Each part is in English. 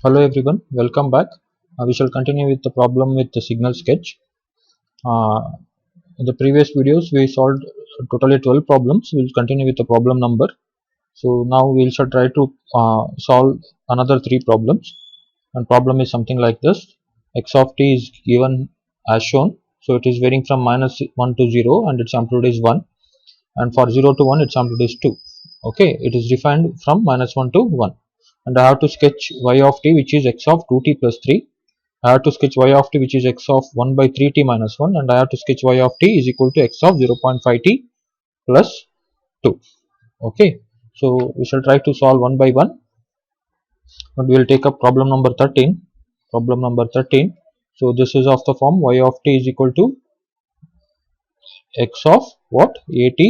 Hello everyone, welcome back. We shall continue with the problem with the signal sketch. Uh, in the previous videos, we solved totally 12 problems. We will continue with the problem number. So now we shall try to solve another 3 problems. And problem is something like this. X of t is given as shown. So it is varying from -1 to 0 and its amplitude is 1. And for 0 to 1 its amplitude is 2. Okay, it is defined from -1 to 1. And I have to sketch y of t, which is x of 2t plus 3. I have to sketch y of t, which is x of 1 by 3t minus 1, and I have to sketch y of t is equal to x of 0.5t plus 2. Okay, so we shall try to solve one by one, and we will take up problem number 13. Problem number 13. So this is of the form y of t is equal to x of what? At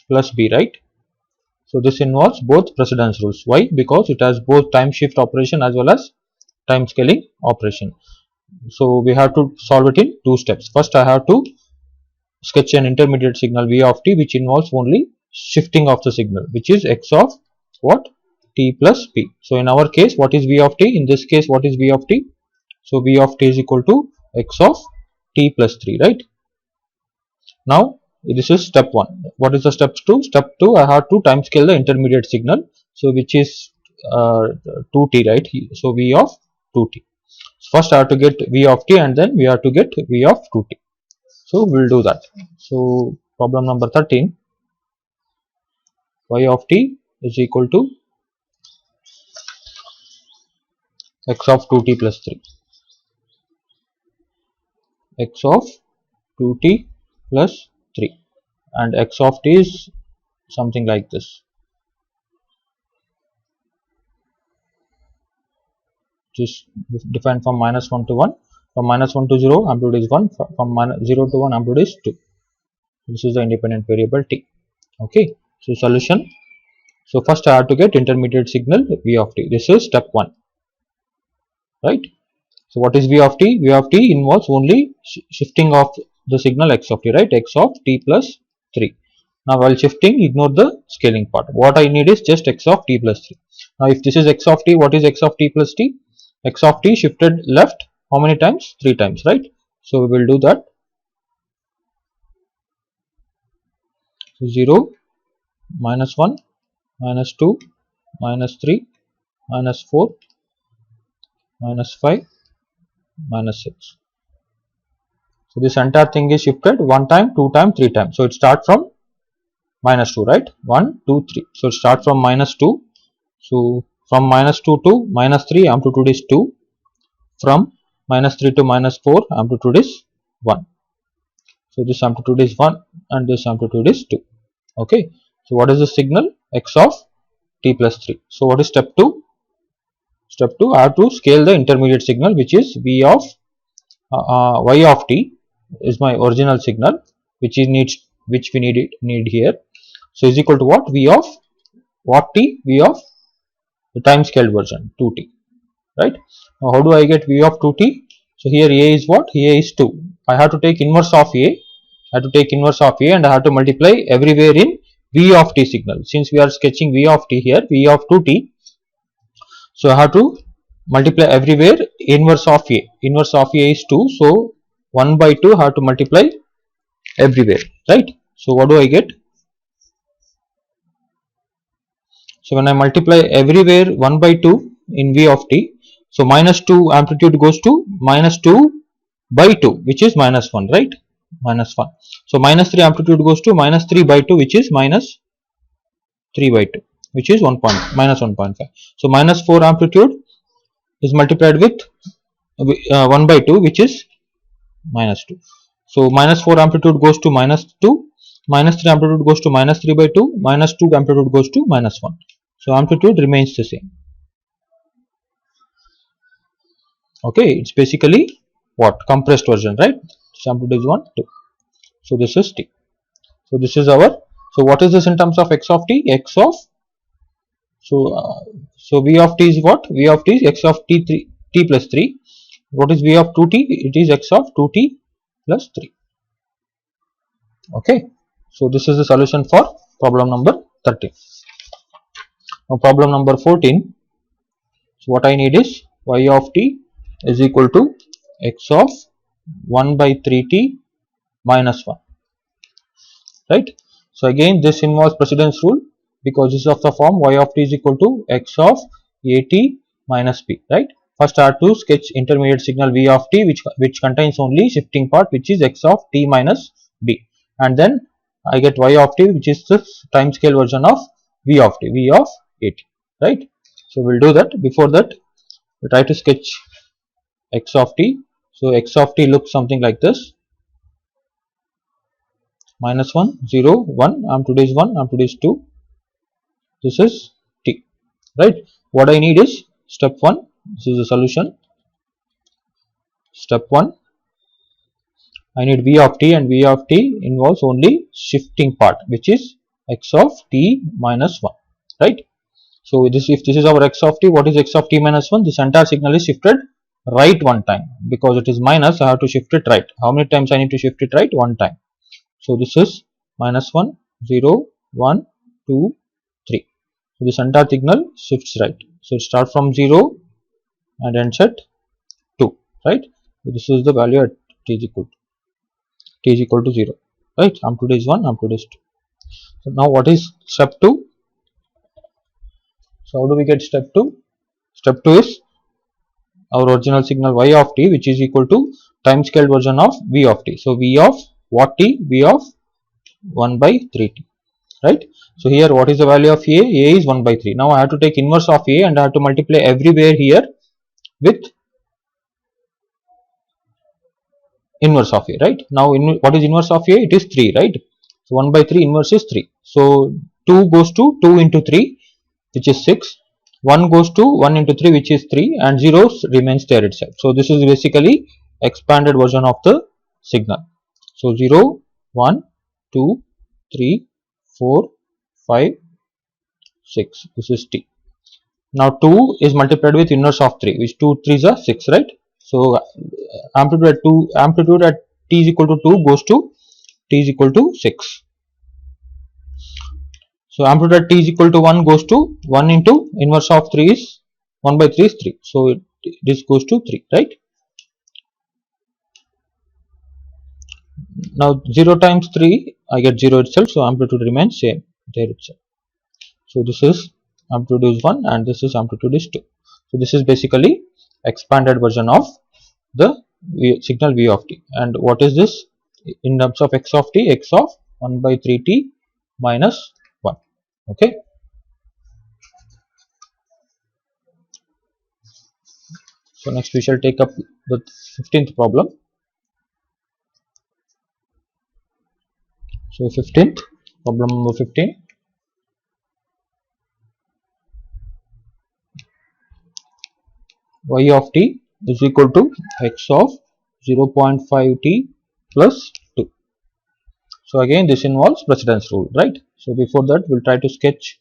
plus b, right? So this involves both precedence rules. Why? Because it has both time shift operation as well as time scaling operation. So we have to solve it in 2 steps. First I have to sketch an intermediate signal v of t, which involves only shifting of the signal, which is x of what? T plus p. So in our case, what is v of t? In this case, what is v of t? So v of t is equal to x of t plus 3, right? Now this is step 1. What is the step 2? Step 2, I have to time scale the intermediate signal, so which is 2t, right? So v of 2t. First I have to get v of t, and then we have to get v of 2t. So we will do that. So problem number 13, y of t is equal to x of 2t plus 3, x of 2t plus 3, and x of t is something like this. Just defined from -1 to 1. From -1 to 0, amplitude is 1. From 0 to 1, amplitude is 2. This is the independent variable t. Okay. So solution. So first I have to get intermediate signal v of t. This is step 1. Right. So what is v of t? V of t involves only shifting of the signal x of t, right? X of t plus 3. Now while shifting, ignore the scaling part. What I need is just x of t plus 3. Now if this is x of t, what is x of t plus t? X of t shifted left how many times? 3 times, right? So we will do that. 0, -1, -2, -3, -4, -5, -6. So this entire thing is shifted 1 time, 2 times, 3 times. So it starts from -2, right? 1, 2, 3. So it starts from -2. So from -2 to -3, amplitude is 2. From -3 to -4, amplitude is 1. So this amplitude is 1 and this amplitude is 2. Okay. So what is the signal? X of t plus 3. So what is step 2? Step 2, I have to scale the intermediate signal, which is v of y of t is my original signal, which we need here. So is equal to what? V of what t? V of the time scaled version 2t, right? Now how do I get v of 2t? So here a is what? A is 2. I have to take inverse of a. I have to take inverse of a, and I have to multiply everywhere in v of t signal. Since we are sketching v of t here, v of 2t. So I have to multiply everywhere inverse of a. Inverse of a is 2. So 1 by 2 I have to multiply everywhere, right? So what do I get? So when I multiply everywhere 1 by 2 in v of t, so -2 amplitude goes to -2 by 2, which is -1, right? -1. So -3 amplitude goes to -3 by 2, which is -3 by 2, which is 1.5. So -4 amplitude is multiplied with 1 by 2, which is -2. So -4 amplitude goes to -2, -3 amplitude goes to -3 by 2, -2 amplitude goes to -1. So amplitude remains the same. Okay, it's basically what? Compressed version, right? So amplitude is 1, 2. So this is t. So this is our. So what is this in terms of x of t? X of. So v of t is what? V of t is x of t plus 3. What is v of 2t? It is x of 2t plus 3. Okay. So this is the solution for problem number 13. Now problem number 14. So what I need is y of t is equal to x of 1 by 3t minus 1, right? So again this involves precedence rule, because this is of the form y of t is equal to x of at minus b, right? First I have to sketch intermediate signal v of t, which contains only shifting part, which is x of t minus b, and then I get y of t, which is the time scale version of v of t, v of at, right? So we'll do that. Before that, we try to sketch x of t. So x of t looks something like this: minus 1, 0, 1, amplitude is 1, amplitude is 2. This is t, right? What I need is step 1. This is the solution. Step 1, I need v of t, and v of t involves only shifting part, which is x of t minus 1, right? So this, if this is our x of t, what is x of t minus 1? This entire signal is shifted right one time, because it is minus, I have to shift it right. How many times I need to shift it right? One time. So this is minus 1, 0, 1, 2, 3. So this entire signal shifts right. So start from 0 and ends at 2, right? So this is the value at t is equal to 0, right? Amplitude is 1, amplitude is 2. So now what is step 2? So how do we get step 2? Step 2 is our original signal y of t, which is equal to time scale version of v of t. So v of what t? V of 1 by 3t, right? So here what is the value of a? A is 1 by 3. Now I have to take inverse of a, and I have to multiply everywhere here with inverse of a, right? Now what is inverse of a? It is 3, right? So 1 by 3 inverse is 3. So 2 goes to 2 into 3, which is 6. 1 goes to 1 into 3, which is 3, and 0 remains there itself. So this is basically expanded version of the signal. So 0, 1, 2, 3, 4, 5, 6. This is t. Now 2 is multiplied with inverse of 3, which 2 3s are 6, right? So amplitude at t is equal to 2 goes to t is equal to 6. So amplitude at t is equal to 1 goes to 1 into inverse of 3 is 1 by 3 is 3. So this goes to 3, right? Now 0 times 3, I get 0 itself. So amplitude remains same there itself. So this is amplitude is 1, and this is amplitude is 2. So this is basically expanded version of the signal v of t. And what is this in terms of x of t? X of 1 by 3t minus 1. Okay. So next we shall take up the 15th problem. So 15th problem, number 15. Y of t is equal to x of 0.5t plus 2. So again this involves precedence rule, right? So before that we'll try to sketch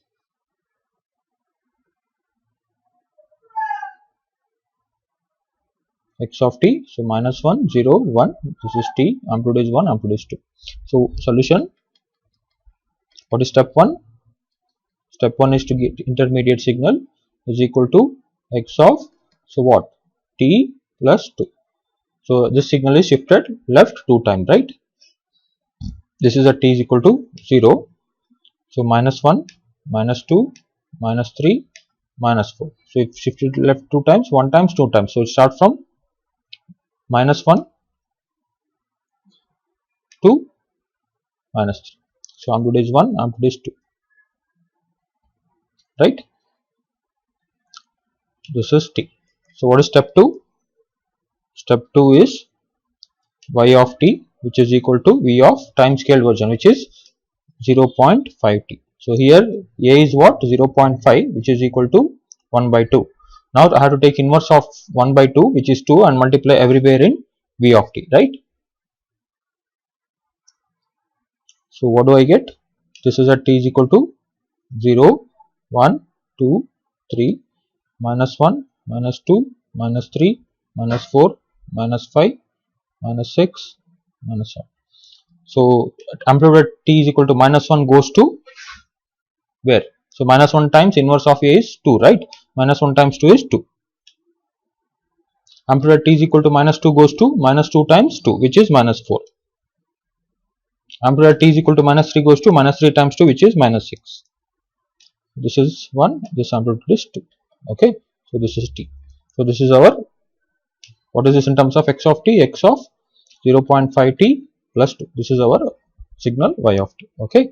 x of t. So minus 1, 0, 1. This is t. Amplitude is 1, amplitude is 2. So solution. What is step 1? Step 1 is to get intermediate signal is equal to x of, so what? T plus 2. So this signal is shifted left 2 times, right? This is at t is equal to 0. So minus 1, minus 2, minus 3, minus 4. So if shifted left 2 times, 1 times, 2 times. So it starts from minus 1 to minus 3. So amplitude is 1, amplitude is 2, right? This is t. So what is step 2? Step 2 is y of t, which is equal to v of time scale version, which is 0.5t. So here a is what? 0.5, which is equal to 1 by 2. Now I have to take inverse of 1 by 2, which is 2, and multiply everywhere in v of t, right? So what do I get? This is at t is equal to 0, 1, 2, 3, minus 1, minus 2, minus 3, minus 4, minus 5, minus 6, minus 1. So amplitude at t is equal to minus 1 goes to where? So minus 1 times inverse of a is 2, right? Minus 1 times 2 is 2. Amplitude at t is equal to minus 2 goes to minus 2 times 2, which is minus 4. Amplitude at t is equal to minus 3 goes to minus 3 times 2, which is minus 6. This is 1, this amplitude is 2. Okay, so this is t. So this is our, what is this in terms of x of t? X of 0.5t plus 2. This is our signal y of t. Okay.